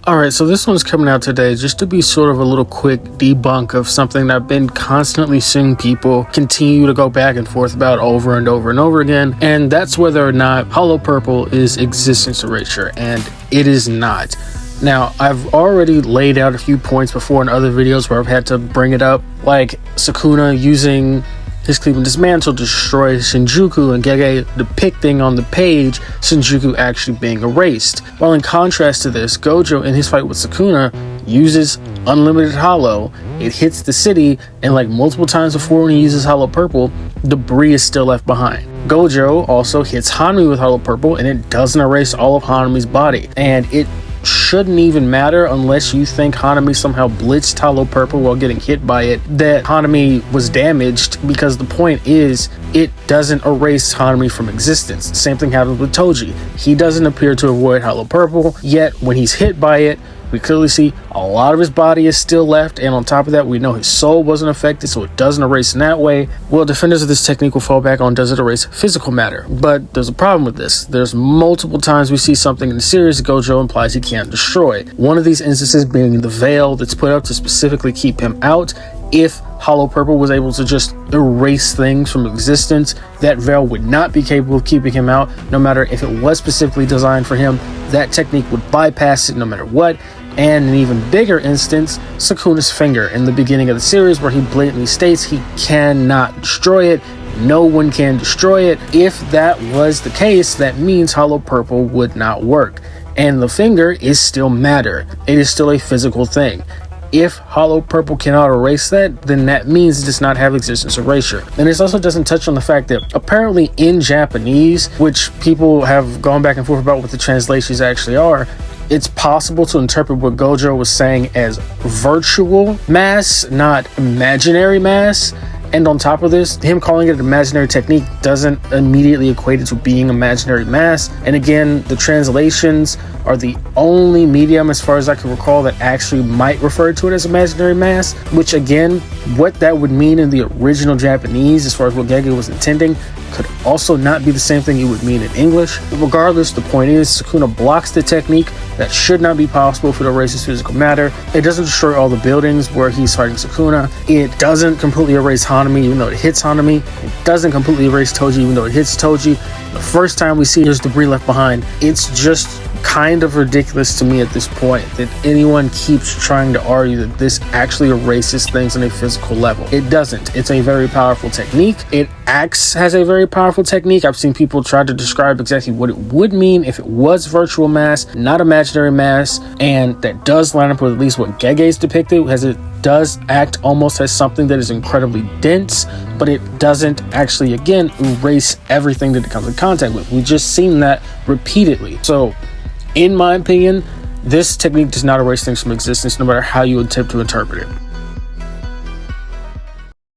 Alright, so this one's coming out today just to be sort of a little quick debunk of something that I've been constantly seeing people continue to go back and forth about over and over and over again, and that's whether or not Hollow Purple is existence erasure, and it is not. Now, I've already laid out a few points before in other videos where I've had to bring it up, like Sukuna using his Cleveland Dismantle to destroy Shinjuku, and Gege depicting on the page Shinjuku actually being erased. While in contrast to this, Gojo in his fight with Sukuna uses Unlimited Hollow. It hits the city, and like multiple times before when he uses Hollow Purple, debris is still left behind. Gojo also hits Hanami with Hollow Purple, and it doesn't erase all of Hanami's body, and it shouldn't even matter unless you think Hanami somehow blitzed Hollow Purple while getting hit by it, that Hanami was damaged, because the point is it doesn't erase Hanami from existence. Same thing happens with Toji. He doesn't appear to avoid Hollow Purple, yet when he's hit by it, we clearly see a lot of his body is still left, and on top of that, we know his soul wasn't affected, so it doesn't erase in that way. Well, defenders of this technique will fall back on, does it erase physical matter? But there's a problem with this. There's multiple times we see something in the series that Gojo implies he can't destroy. One of these instances being the veil that's put up to specifically keep him out. If Hollow Purple was able to just erase things from existence, that veil would not be capable of keeping him out. No matter if it was specifically designed for him, that technique would bypass it no matter what. And an even bigger instance, Sukuna's finger in the beginning of the series, where he blatantly states he cannot destroy it. No one can destroy it. If that was the case, that means Hollow Purple would not work. And the finger is still matter. It is still a physical thing. If Hollow Purple cannot erase that, then that means it does not have existence erasure. And this also doesn't touch on the fact that apparently in Japanese, which people have gone back and forth about what the translations actually are, it's possible to interpret what Gojo was saying as virtual mass, not imaginary mass. And on top of this, him calling it an imaginary technique doesn't immediately equate it to being imaginary mass. And again, the translations are the only medium, as far as I can recall, that actually might refer to it as imaginary mass, which again, what that would mean in the original Japanese, as far as what Gege was intending, could also not be the same thing it would mean in English. But regardless, the point is, Sukuna blocks the technique that should not be possible if it erases physical matter. It doesn't destroy all the buildings where he's fighting Sukuna. It doesn't completely erase Hanami, even though it hits Hanami. It doesn't completely erase Toji, even though it hits Toji. The first time we see there's debris left behind, it's just kind of ridiculous to me at this point that anyone keeps trying to argue that this actually erases things on a physical level. It doesn't. It's a very powerful technique. It acts as a very powerful technique. I've seen people try to describe exactly what it would mean if it was virtual mass, not imaginary mass, and that does line up with at least what Gege's depicted, as it does act almost as something that is incredibly dense, but it doesn't actually, again, erase everything that it comes in contact with. We've just seen that repeatedly. So, in my opinion, this technique does not erase things from existence, no matter how you attempt to interpret it.